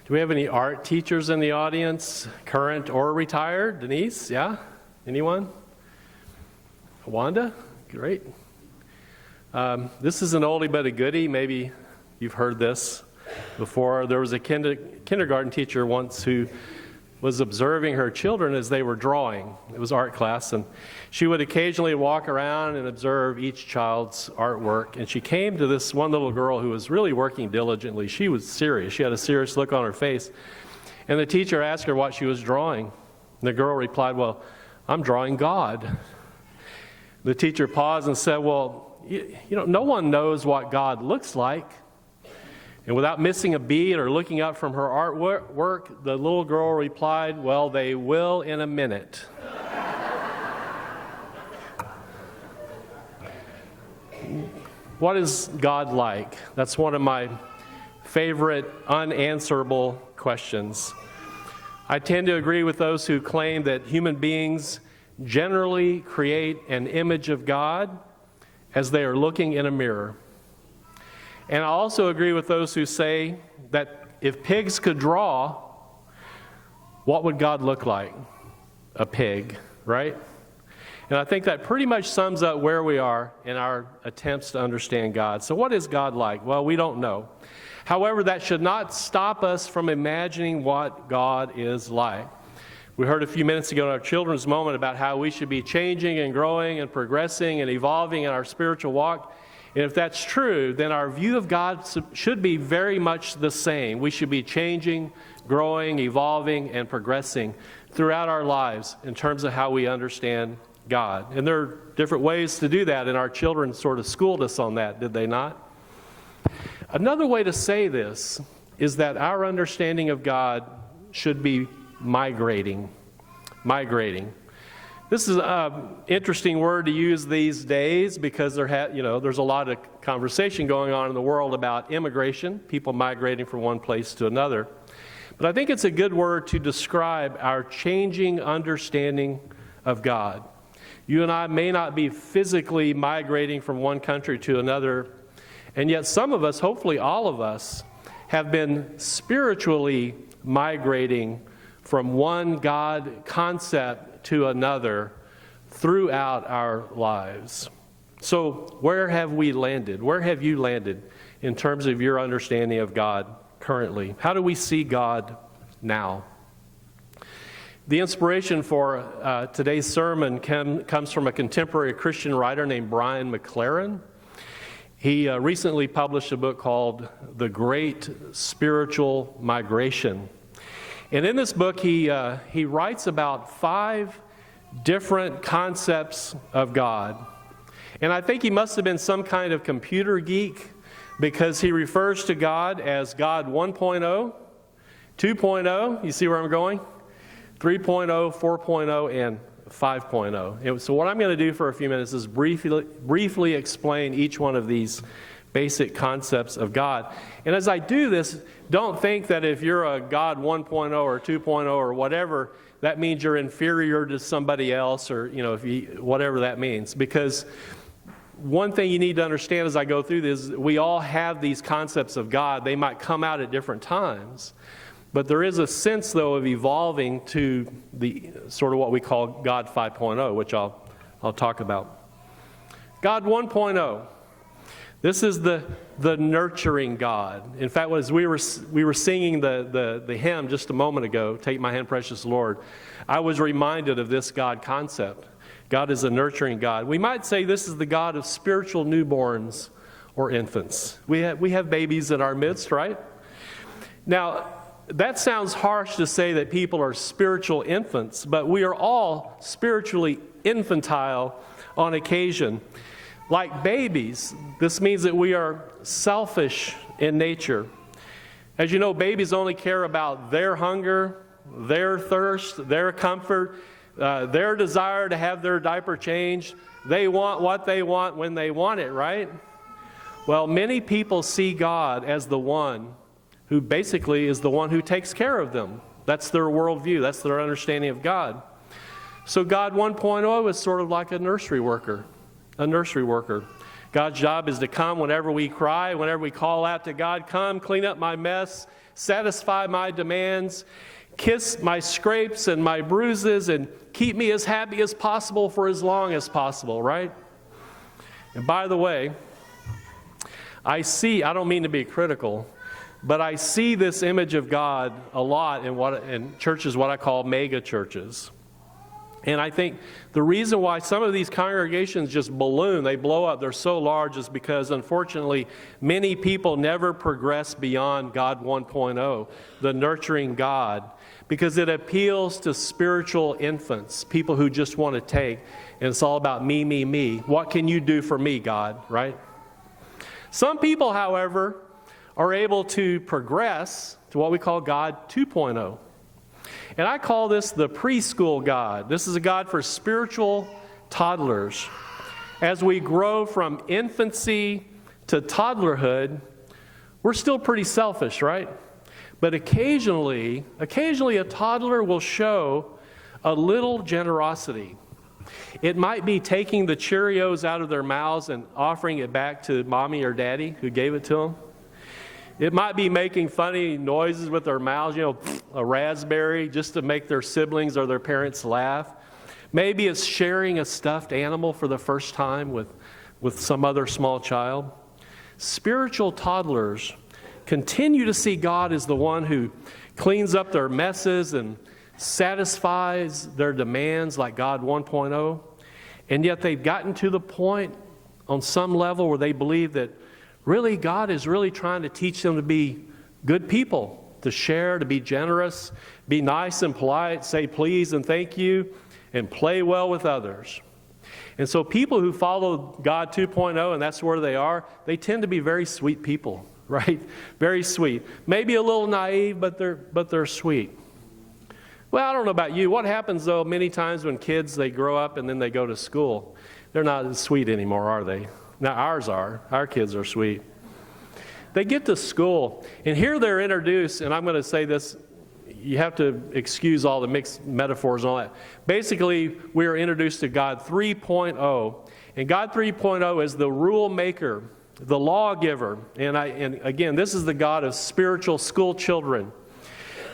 Do we have any art teachers in the audience, current or retired? Denise, yeah? Anyone? Wanda? Great. This is an oldie but a goodie. Maybe you've heard this before. There was a kindergarten teacher once who was observing her children as they were drawing. It was art class, and she would occasionally walk around and observe each child's artwork. And she came to this one little girl who was really working diligently. She was serious. She had a serious look on her face. And the teacher asked her what she was drawing. And the girl replied, "Well, I'm drawing God." The teacher paused and said, "Well, no one knows what God looks like." And without missing a beat or looking up from her artwork, the little girl replied, "Well, they will in a minute." What is God like? That's one of my favorite unanswerable questions. I tend to agree with those who claim that human beings generally create an image of God as they are looking in a mirror. And I also agree with those who say that if pigs could draw, what would God look like? A pig, right? And I think that pretty much sums up where we are in our attempts to understand God. So what is God like? Well, we don't know. However, that should not stop us from imagining what God is like. We heard a few minutes ago in our children's moment about how we should be changing and growing and progressing and evolving in our spiritual walk. And if that's true, then our view of God should be very much the same. We should be changing, growing, evolving, and progressing throughout our lives in terms of how we understand God. And there are different ways to do that, and our children sort of schooled us on that, did they not? Another way to say this is that our understanding of God should be migrating. Migrating. This is an interesting word to use these days because there's a lot of conversation going on in the world about immigration, people migrating from one place to another. But I think it's a good word to describe our changing understanding of God. You and I may not be physically migrating from one country to another, and yet some of us, hopefully all of us, have been spiritually migrating from one God concept to another throughout our lives. So where have we landed? Where have you landed in terms of your understanding of God currently? How do we see God now? The inspiration for today's sermon comes from a contemporary Christian writer named Brian McLaren. He recently published a book called The Great Spiritual Migration. And in this book, he writes about 5 different concepts of God. And I think he must have been some kind of computer geek because he refers to God as God 1.0, 2.0, you see where I'm going? 3.0, 4.0, and 5.0. So what I'm going to do for a few minutes is briefly explain each one of these basic concepts of God. And as I do this, don't think that if you're a God 1.0 or 2.0 or whatever, that means you're inferior to somebody else or, whatever that means. Because one thing you need to understand as I go through this, we all have these concepts of God. They might come out at different times. But there is a sense, though, of evolving to the sort of what we call God 5.0, which I'll talk about. God 1.0. This is the nurturing God. In fact, as we were singing the hymn just a moment ago, "Take My Hand, Precious Lord," I was reminded of this God concept. God is a nurturing God. We might say this is the God of spiritual newborns or infants. We have babies in our midst, right? Now, that sounds harsh to say that people are spiritual infants, but we are all spiritually infantile on occasion. Like babies, this means that we are selfish in nature. As you know, babies only care about their hunger, their thirst, their comfort, their desire to have their diaper changed. They want what they want when they want it, right? Well, many people see God as the one who basically is the one who takes care of them. That's their worldview. That's their understanding of God. So God 1.0 is sort of like a nursery worker. God's job is to come whenever we cry, whenever we call out to God, come, clean up my mess, satisfy my demands, kiss my scrapes and my bruises, and keep me as happy as possible for as long as possible, right? And by the way, I don't mean to be critical, but I see this image of God a lot in churches, what I call mega churches. And I think the reason why some of these congregations just balloon, they blow up, they're so large, is because, unfortunately, many people never progress beyond God 1.0, the nurturing God, because it appeals to spiritual infants, people who just want to take, and it's all about me, me, me. What can you do for me, God, right? Some people, however, are able to progress to what we call God 2.0. And I call this the preschool God. This is a God for spiritual toddlers. As we grow from infancy to toddlerhood, we're still pretty selfish, right? But occasionally a toddler will show a little generosity. It might be taking the Cheerios out of their mouths and offering it back to mommy or daddy who gave it to them. It might be making funny noises with their mouths, a raspberry, just to make their siblings or their parents laugh. Maybe it's sharing a stuffed animal for the first time with some other small child. Spiritual toddlers continue to see God as the one who cleans up their messes and satisfies their demands like God 1.0. And yet they've gotten to the point on some level where they believe that really, God is really trying to teach them to be good people, to share, to be generous, be nice and polite, say please and thank you, and play well with others. And so people who follow God 2.0, and that's where they are, they tend to be very sweet people, right? Very sweet. Maybe a little naive, but they're sweet. Well, I don't know about you. What happens, though, many times when kids, they grow up and then they go to school? They're not as sweet anymore, are they? Now, ours are. Our kids are sweet. They get to school, and here they're introduced, and I'm going to say this, you have to excuse all the mixed metaphors and all that. Basically, we are introduced to God 3.0, and God 3.0 is the rule maker, the lawgiver, and again, this is the God of spiritual school children.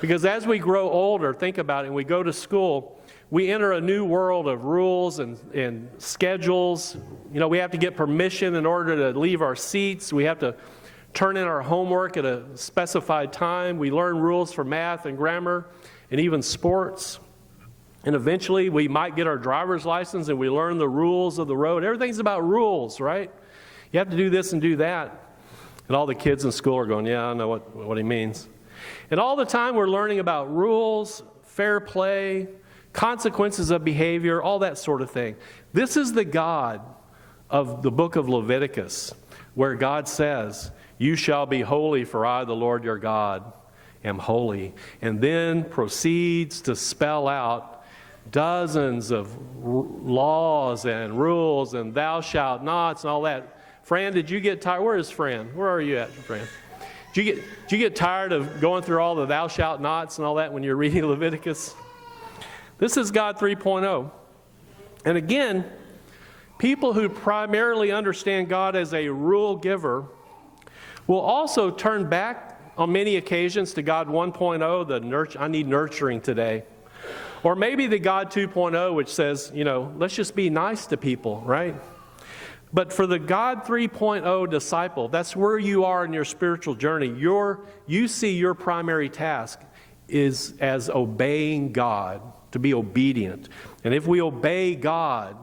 Because as we grow older, think about it, and we go to school, we enter a new world of rules and schedules. We have to get permission in order to leave our seats. We have to turn in our homework at a specified time. We learn rules for math and grammar and even sports. And eventually we might get our driver's license and we learn the rules of the road. Everything's about rules, right? You have to do this and do that. And all the kids in school are going, yeah, I know what he means. And all the time we're learning about rules, fair play, consequences of behavior, all that sort of thing. This is the God of the book of Leviticus, where God says, you shall be holy, for I, the Lord your God, am holy. And then proceeds to spell out dozens of laws and rules and thou shalt nots and all that. Fran, did you get tired? Where is Fran? Where are you at, Fran? Did you get tired of going through all the thou shalt nots and all that when you're reading Leviticus? This is God 3.0. And again, people who primarily understand God as a rule giver will also turn back on many occasions to God 1.0, I need nurturing today. Or maybe the God 2.0, which says, let's just be nice to people, right? But for the God 3.0 disciple, that's where you are in your spiritual journey. You see your primary task is as obeying God, to be obedient. And if we obey God,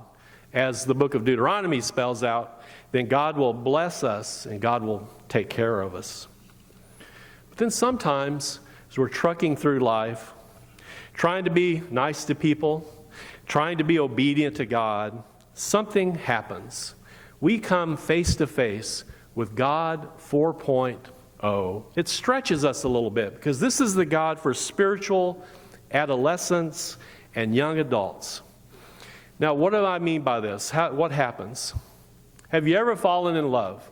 as the book of Deuteronomy spells out, then God will bless us and God will take care of us. But then sometimes, as we're trucking through life, trying to be nice to people, trying to be obedient to God, something happens. We come face to face with God 4.0. It stretches us a little bit because this is the God for spiritual adolescents and young adults. Now, what do I mean by this? What happens? Have you ever fallen in love?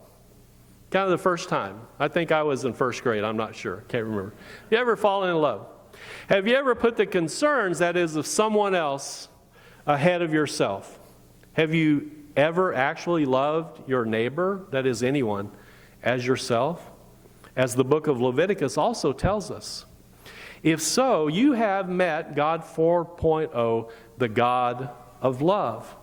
Kind of the first time. I think I was in first grade. I'm not sure. Can't remember. Have you ever fallen in love? Have you ever put the concerns, that is, of someone else ahead of yourself? Have you ever actually loved your neighbor, that is anyone, as yourself? As the book of Leviticus also tells us. If so, you have met God 4.0, the God of love.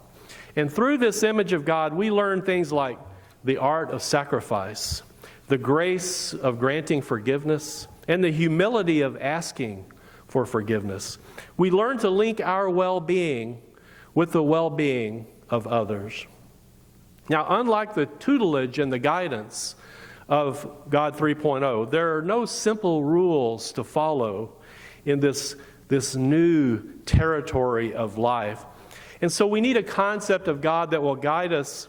And through this image of God, we learn things like the art of sacrifice, the grace of granting forgiveness, and the humility of asking for forgiveness. We learn to link our well-being with the well-being of others. Now, unlike the tutelage and the guidance of God 3.0, there are no simple rules to follow in this new territory of life. And so we need a concept of God that will guide us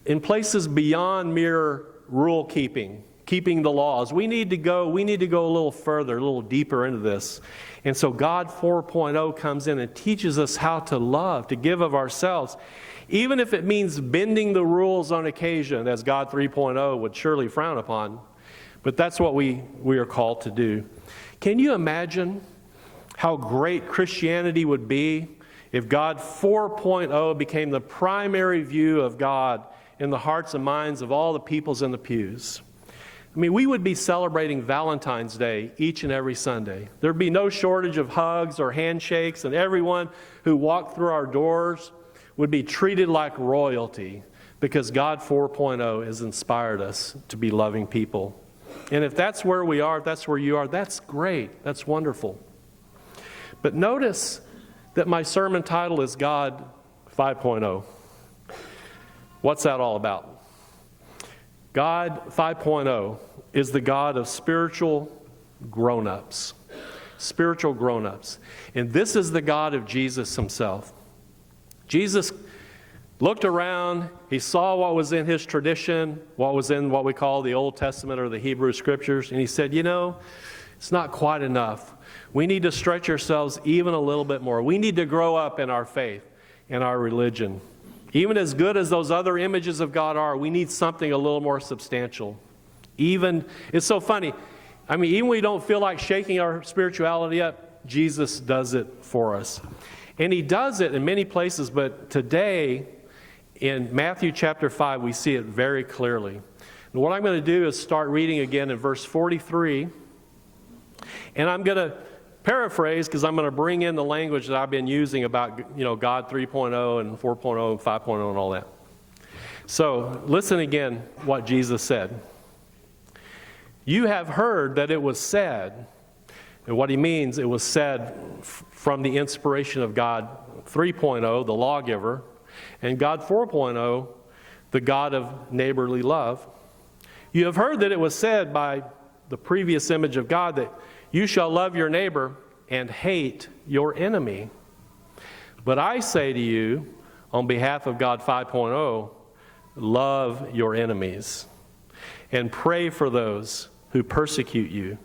in places beyond mere rule keeping the laws. We need to go a little further, a little deeper into this. And so God 4.0 comes in and teaches us how to love, to give of ourselves, even if it means bending the rules on occasion, as God 3.0 would surely frown upon. But that's what we are called to do. Can you imagine how great Christianity would be if God 4.0 became the primary view of God in the hearts and minds of all the peoples in the pews? I mean, we would be celebrating Valentine's Day each and every Sunday. There'd be no shortage of hugs or handshakes, and everyone who walked through our doors would be treated like royalty because God 4.0 has inspired us to be loving people. And if that's where we are, if that's where you are, that's great. That's wonderful. But notice that my sermon title is God 5.0. What's that all about? God 5.0 is the God of spiritual grown-ups. Spiritual grown-ups. And this is the God of Jesus himself. Jesus looked around, he saw what was in his tradition, what was in what we call the Old Testament or the Hebrew Scriptures, and he said, it's not quite enough. We need to stretch ourselves even a little bit more. We need to grow up in our faith, in our religion. Even as good as those other images of God are, we need something a little more substantial. It's so funny. I mean, even when we don't feel like shaking our spirituality up, Jesus does it for us. And he does it in many places, but today, in Matthew chapter 5, we see it very clearly. And what I'm going to do is start reading again in verse 43. And I'm going to paraphrase because I'm going to bring in the language that I've been using about, God 3.0 and 4.0 and 5.0 and all that. So listen again what Jesus said. You have heard that it was said, and what he means, it was said from the inspiration of God 3.0, the lawgiver, and God 4.0, the God of neighborly love. You have heard that it was said by the previous image of God that you shall love your neighbor and hate your enemy. But I say to you, on behalf of God 5.0, love your enemies and pray for those who persecute you,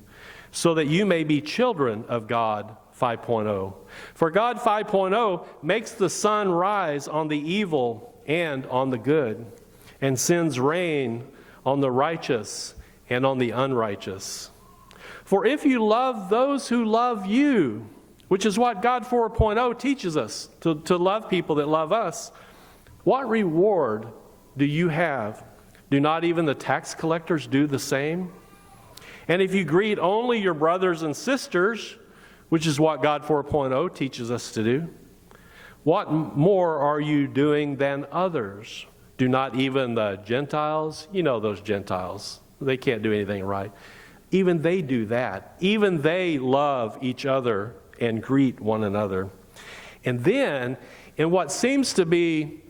so that you may be children of God 5.0. For God 5.0 makes the sun rise on the evil and on the good, and sends rain on the righteous and on the unrighteous. For if you love those who love you, which is what God 4.0 teaches us, to love people that love us, what reward do you have? Do not even the tax collectors do the same? And if you greet only your brothers and sisters, which is what God 4.0 teaches us to do, what more are you doing than others? Do not even the Gentiles, those Gentiles, they can't do anything right. Even they do that. Even they love each other and greet one another. And then, in what seems to be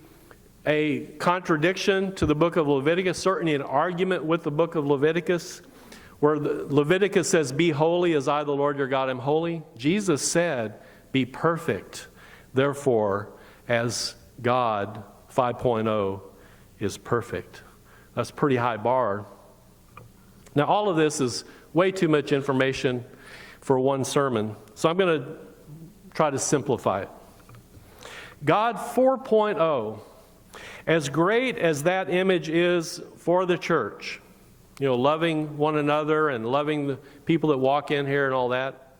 a contradiction to the book of Leviticus, certainly an argument with the book of Leviticus, where Leviticus says, be holy as I, the Lord your God, am holy. Jesus said, be perfect, therefore, as God 5.0 is perfect. That's a pretty high bar. Now, all of this is way too much information for one sermon, so I'm going to try to simplify it. God 4.0, as great as that image is for the church, loving one another and loving the people that walk in here and all that,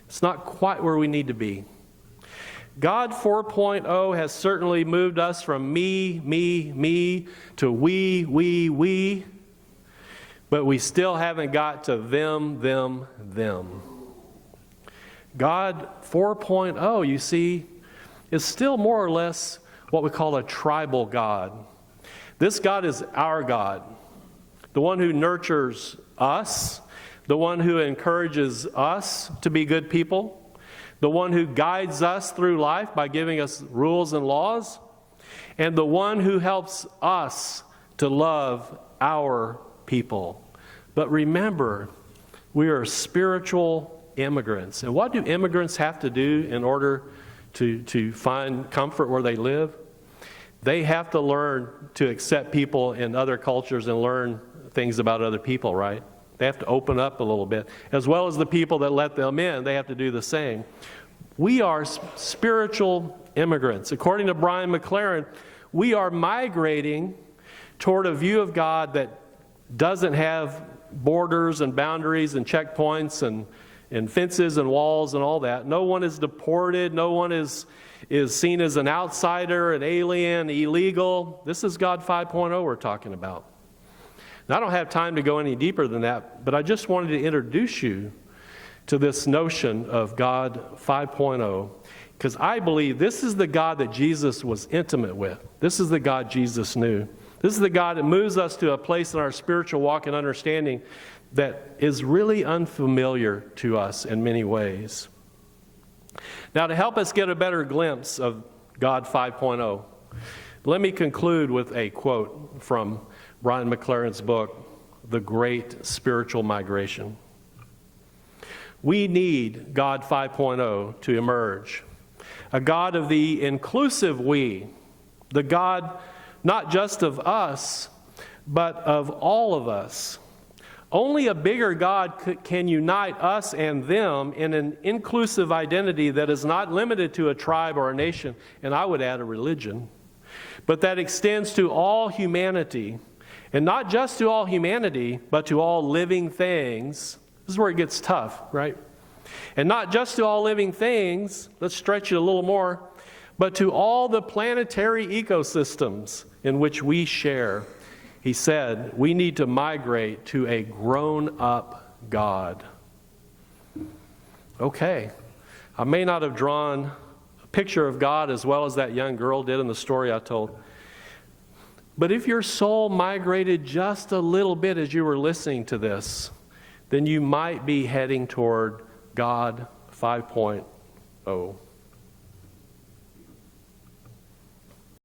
it's not quite where we need to be. God 4.0 has certainly moved us from me to we, but we still haven't got to them. God 4.0, you see, is still more or less what we call a tribal God. This God is our God, the one who nurtures us, the one who encourages us to be good people, the one who guides us through life by giving us rules and laws, and the one who helps us to love our people. But remember, we are spiritual immigrants. And what do immigrants have to do in order to find comfort where they live? They have to learn to accept people in other cultures and learn things about other people, right? They have to open up a little bit. As well as the people that let them in, they have to do the same. We are spiritual immigrants. According to Brian McLaren, we are migrating toward a view of God that doesn't have borders and boundaries and checkpoints and fences and walls and all that. No one is deported. No one is seen as an outsider, an alien, illegal. This is God 5.0 we're talking about. Now, I don't have time to go any deeper than that, but I just wanted to introduce you to this notion of God 5.0, because I believe this is the God that Jesus was intimate with. This is the God Jesus knew. This is the God that moves us to a place in our spiritual walk and understanding that is really unfamiliar to us in many ways. Now, to help us get a better glimpse of God 5.0, let me conclude with a quote from Brian McLaren's book, The Great Spiritual Migration. We need God 5.0 to emerge, a God of the inclusive we, the God not just of us, but of all of us. Only a bigger God can unite us and them in an inclusive identity that is not limited to a tribe or a nation, and I would add a religion, but that extends to all humanity. And not just to all humanity, but to all living things. This is where it gets tough, right? And not just to all living things, let's stretch it a little more, but to all the planetary ecosystems in which we share. He said, we need to migrate to a grown-up God. Okay, I may not have drawn a picture of God as well as that young girl did in the story I told. But if your soul migrated just a little bit as you were listening to this, then you might be heading toward God 5.0.